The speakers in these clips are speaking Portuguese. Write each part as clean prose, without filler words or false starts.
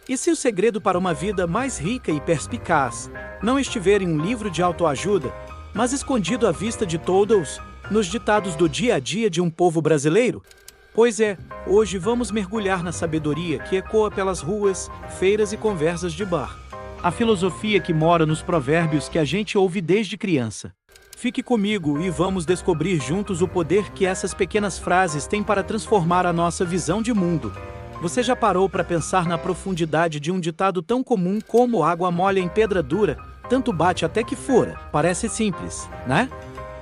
E se o segredo para uma vida mais rica e perspicaz não estiver em um livro de autoajuda, mas escondido à vista de todos, nos ditados do dia a dia de um povo brasileiro? Pois é, hoje vamos mergulhar na sabedoria que ecoa pelas ruas, feiras e conversas de bar. A filosofia que mora nos provérbios que a gente ouve desde criança. Fique comigo e vamos descobrir juntos o poder que essas pequenas frases têm para transformar a nossa visão de mundo. Você já parou para pensar na profundidade de um ditado tão comum como água mole em pedra dura, tanto bate até que fura? Parece simples, né?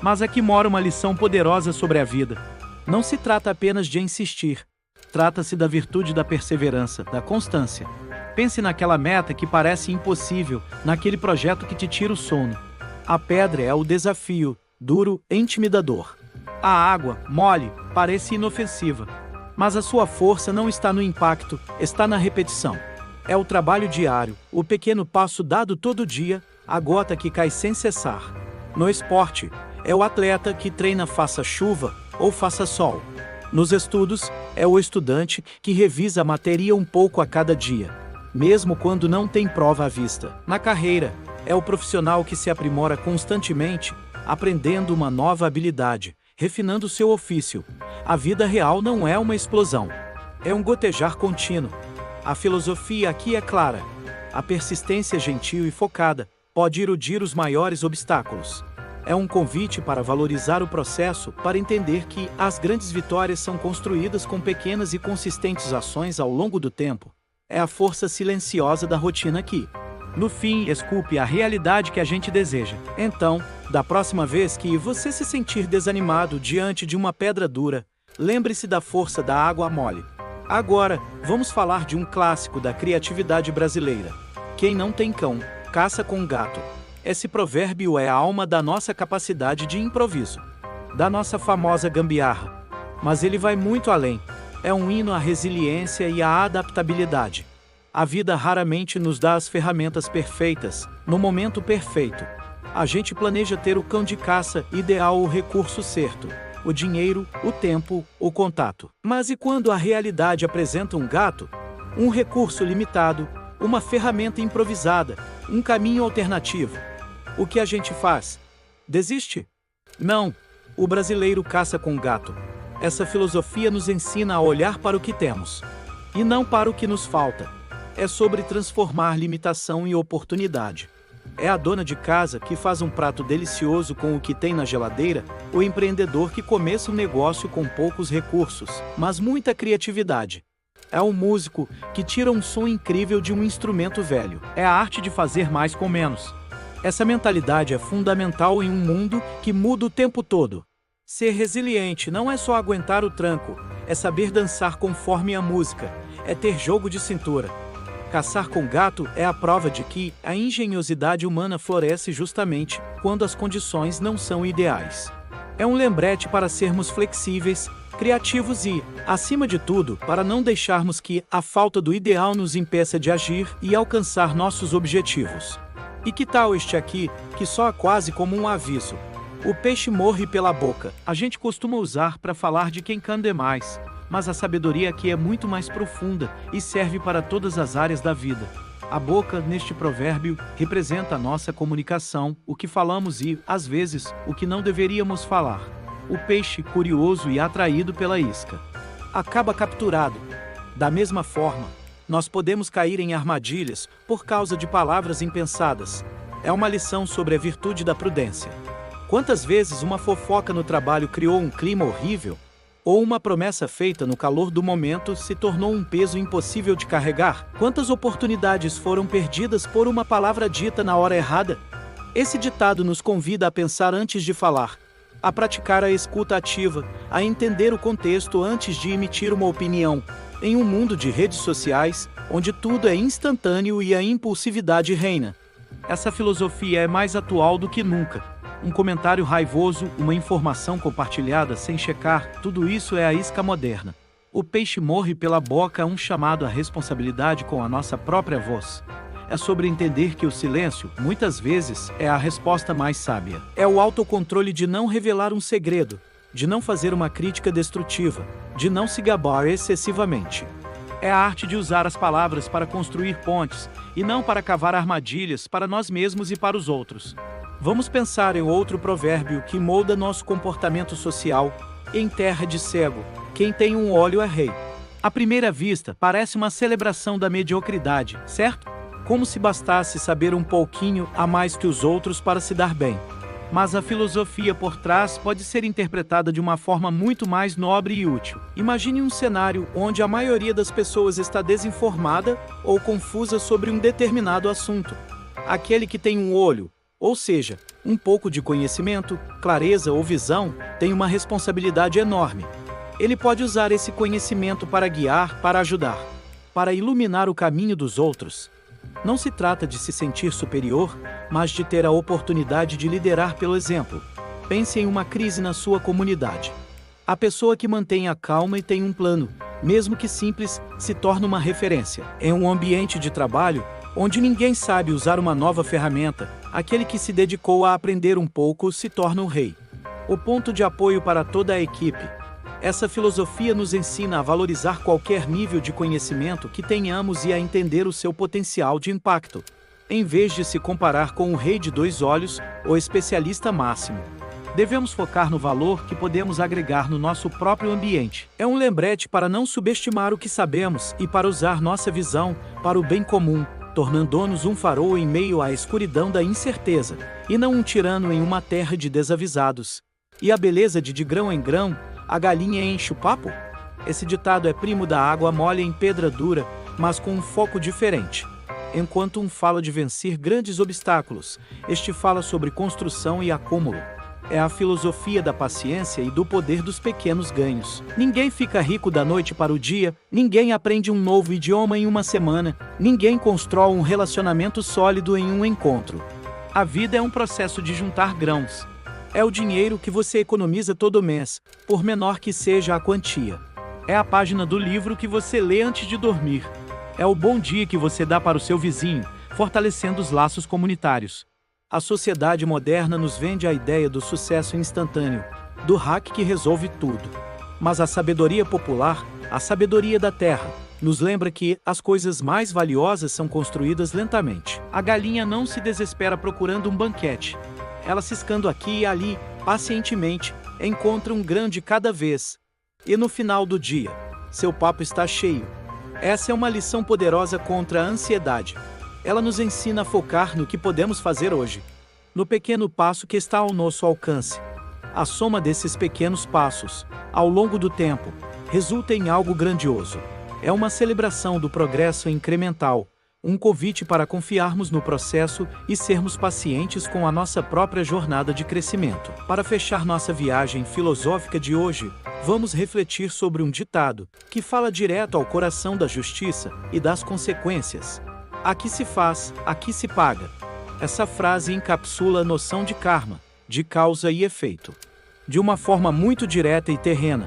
Mas aqui mora uma lição poderosa sobre a vida. Não se trata apenas de insistir. Trata-se da virtude da perseverança, da constância. Pense naquela meta que parece impossível, naquele projeto que te tira o sono. A pedra é o desafio, duro e intimidador. A água, mole, parece inofensiva. Mas a sua força não está no impacto, está na repetição. É o trabalho diário, o pequeno passo dado todo dia, a gota que cai sem cessar. No esporte, é o atleta que treina faça chuva ou faça sol. Nos estudos, é o estudante que revisa a matéria um pouco a cada dia, mesmo quando não tem prova à vista. Na carreira, é o profissional que se aprimora constantemente, aprendendo uma nova habilidade, refinando seu ofício. A vida real não é uma explosão, é um gotejar contínuo. A filosofia aqui é clara. A persistência gentil e focada pode eludir os maiores obstáculos. É um convite para valorizar o processo, para entender que as grandes vitórias são construídas com pequenas e consistentes ações ao longo do tempo. É a força silenciosa da rotina que, no fim, esculpe a realidade que a gente deseja. Então, da próxima vez que você se sentir desanimado diante de uma pedra dura, lembre-se da força da água mole. Agora, vamos falar de um clássico da criatividade brasileira. Quem não tem cão, caça com gato. Esse provérbio é a alma da nossa capacidade de improviso, da nossa famosa gambiarra. Mas ele vai muito além. É um hino à resiliência e à adaptabilidade. A vida raramente nos dá as ferramentas perfeitas, no momento perfeito. A gente planeja ter o cão de caça ideal, o recurso certo, o dinheiro, o tempo, o contato. Mas e quando a realidade apresenta um gato? Um recurso limitado, uma ferramenta improvisada, um caminho alternativo. O que a gente faz? Desiste? Não. O brasileiro caça com gato. Essa filosofia nos ensina a olhar para o que temos, e não para o que nos falta. É sobre transformar limitação em oportunidade. É a dona de casa que faz um prato delicioso com o que tem na geladeira, o empreendedor que começa um negócio com poucos recursos, mas muita criatividade. É o músico que tira um som incrível de um instrumento velho. É a arte de fazer mais com menos. Essa mentalidade é fundamental em um mundo que muda o tempo todo. Ser resiliente não é só aguentar o tranco, é saber dançar conforme a música, é ter jogo de cintura. Caçar com gato é a prova de que a engenhosidade humana floresce justamente quando as condições não são ideais. É um lembrete para sermos flexíveis, criativos e, acima de tudo, para não deixarmos que a falta do ideal nos impeça de agir e alcançar nossos objetivos. E que tal este aqui, que soa quase como um aviso? O peixe morre pela boca. A gente costuma usar para falar de quem canta demais, mas a sabedoria aqui é muito mais profunda e serve para todas as áreas da vida. A boca, neste provérbio, representa a nossa comunicação, o que falamos e, às vezes, o que não deveríamos falar. O peixe, curioso e atraído pela isca, acaba capturado. Da mesma forma, nós podemos cair em armadilhas por causa de palavras impensadas. É uma lição sobre a virtude da prudência. Quantas vezes uma fofoca no trabalho criou um clima horrível? Ou uma promessa feita no calor do momento se tornou um peso impossível de carregar? Quantas oportunidades foram perdidas por uma palavra dita na hora errada? Esse ditado nos convida a pensar antes de falar, a praticar a escuta ativa, a entender o contexto antes de emitir uma opinião. Em um mundo de redes sociais, onde tudo é instantâneo e a impulsividade reina, essa filosofia é mais atual do que nunca. Um comentário raivoso, uma informação compartilhada sem checar, tudo isso é a isca moderna. O peixe morre pela boca é um chamado à responsabilidade com a nossa própria voz. É sobre entender que o silêncio, muitas vezes, é a resposta mais sábia. É o autocontrole de não revelar um segredo, de não fazer uma crítica destrutiva, de não se gabar excessivamente. É a arte de usar as palavras para construir pontes, e não para cavar armadilhas para nós mesmos e para os outros. Vamos pensar em outro provérbio que molda nosso comportamento social. Em terra de cego, quem tem um olho é rei. À primeira vista, parece uma celebração da mediocridade, certo? Como se bastasse saber um pouquinho a mais que os outros para se dar bem. Mas a filosofia por trás pode ser interpretada de uma forma muito mais nobre e útil. Imagine um cenário onde a maioria das pessoas está desinformada ou confusa sobre um determinado assunto. Aquele que tem um olho, ou seja, um pouco de conhecimento, clareza ou visão, tem uma responsabilidade enorme. Ele pode usar esse conhecimento para guiar, para ajudar, para iluminar o caminho dos outros. Não se trata de se sentir superior, mas de ter a oportunidade de liderar pelo exemplo. Pense em uma crise na sua comunidade. A pessoa que mantém a calma e tem um plano, mesmo que simples, se torna uma referência. Em um ambiente de trabalho, onde ninguém sabe usar uma nova ferramenta, aquele que se dedicou a aprender um pouco se torna o rei. O ponto de apoio para toda a equipe. Essa filosofia nos ensina a valorizar qualquer nível de conhecimento que tenhamos e a entender o seu potencial de impacto, em vez de se comparar com o rei de dois olhos, o especialista máximo. Devemos focar no valor que podemos agregar no nosso próprio ambiente. É um lembrete para não subestimar o que sabemos e para usar nossa visão para o bem comum, tornando-nos um farol em meio à escuridão da incerteza, e não um tirano em uma terra de desavisados. E a beleza de grão em grão, a galinha enche o papo? Esse ditado é primo da água mole em pedra dura, mas com um foco diferente. Enquanto um fala de vencer grandes obstáculos, este fala sobre construção e acúmulo. É a filosofia da paciência e do poder dos pequenos ganhos. Ninguém fica rico da noite para o dia, ninguém aprende um novo idioma em uma semana, ninguém constrói um relacionamento sólido em um encontro. A vida é um processo de juntar grãos. É o dinheiro que você economiza todo mês, por menor que seja a quantia. É a página do livro que você lê antes de dormir. É o bom dia que você dá para o seu vizinho, fortalecendo os laços comunitários. A sociedade moderna nos vende a ideia do sucesso instantâneo, do hack que resolve tudo. Mas a sabedoria popular, a sabedoria da terra, nos lembra que as coisas mais valiosas são construídas lentamente. A galinha não se desespera procurando um banquete. Ela ciscando aqui e ali, pacientemente, encontra um grão de cada vez. E no final do dia, seu papo está cheio. Essa é uma lição poderosa contra a ansiedade. Ela nos ensina a focar no que podemos fazer hoje, no pequeno passo que está ao nosso alcance. A soma desses pequenos passos, ao longo do tempo, resulta em algo grandioso. É uma celebração do progresso incremental, um convite para confiarmos no processo e sermos pacientes com a nossa própria jornada de crescimento. Para fechar nossa viagem filosófica de hoje, vamos refletir sobre um ditado que fala direto ao coração da justiça e das consequências. Aqui se faz, aqui se paga. Essa frase encapsula a noção de karma, de causa e efeito. De uma forma muito direta e terrena.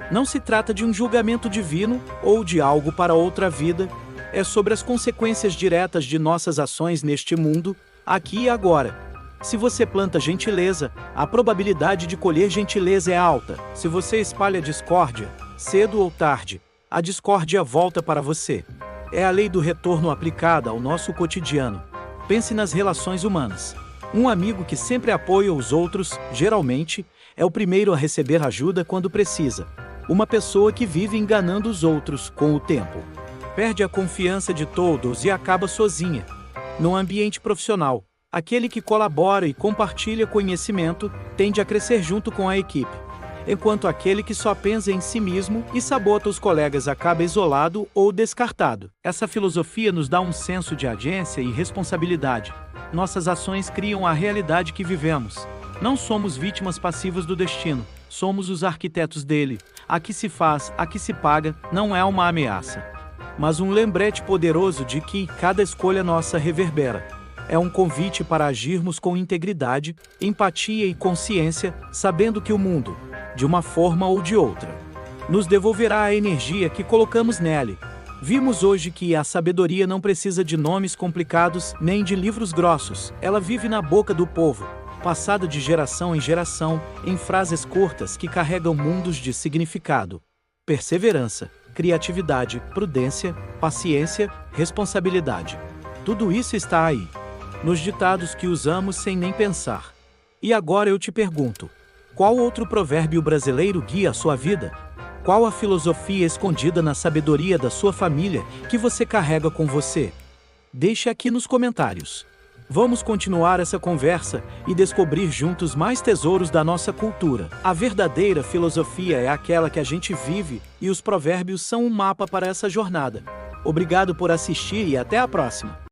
Não se trata de um julgamento divino ou de algo para outra vida, é sobre as consequências diretas de nossas ações neste mundo, aqui e agora. Se você planta gentileza, a probabilidade de colher gentileza é alta. Se você espalha discórdia, cedo ou tarde, a discórdia volta para você. É a lei do retorno aplicada ao nosso cotidiano. Pense nas relações humanas. Um amigo que sempre apoia os outros, geralmente, é o primeiro a receber ajuda quando precisa. Uma pessoa que vive enganando os outros com o tempo. Perde a confiança de todos e acaba sozinha. No ambiente profissional, aquele que colabora e compartilha conhecimento tende a crescer junto com a equipe, enquanto aquele que só pensa em si mesmo e sabota os colegas acaba isolado ou descartado. Essa filosofia nos dá um senso de agência e responsabilidade. Nossas ações criam a realidade que vivemos. Não somos vítimas passivas do destino, somos os arquitetos dele. Aqui se faz, aqui se paga, não é uma ameaça, mas um lembrete poderoso de que cada escolha nossa reverbera. É um convite para agirmos com integridade, empatia e consciência, sabendo que o mundo, de uma forma ou de outra, nos devolverá a energia que colocamos nele. Vimos hoje que a sabedoria não precisa de nomes complicados nem de livros grossos. Ela vive na boca do povo, passada de geração em geração, em frases curtas que carregam mundos de significado. Perseverança, criatividade, prudência, paciência, responsabilidade. Tudo isso está aí, nos ditados que usamos sem nem pensar. E agora eu te pergunto: qual outro provérbio brasileiro guia a sua vida? Qual a filosofia escondida na sabedoria da sua família que você carrega com você? Deixe aqui nos comentários. Vamos continuar essa conversa e descobrir juntos mais tesouros da nossa cultura. A verdadeira filosofia é aquela que a gente vive, e os provérbios são um mapa para essa jornada. Obrigado por assistir e até a próxima!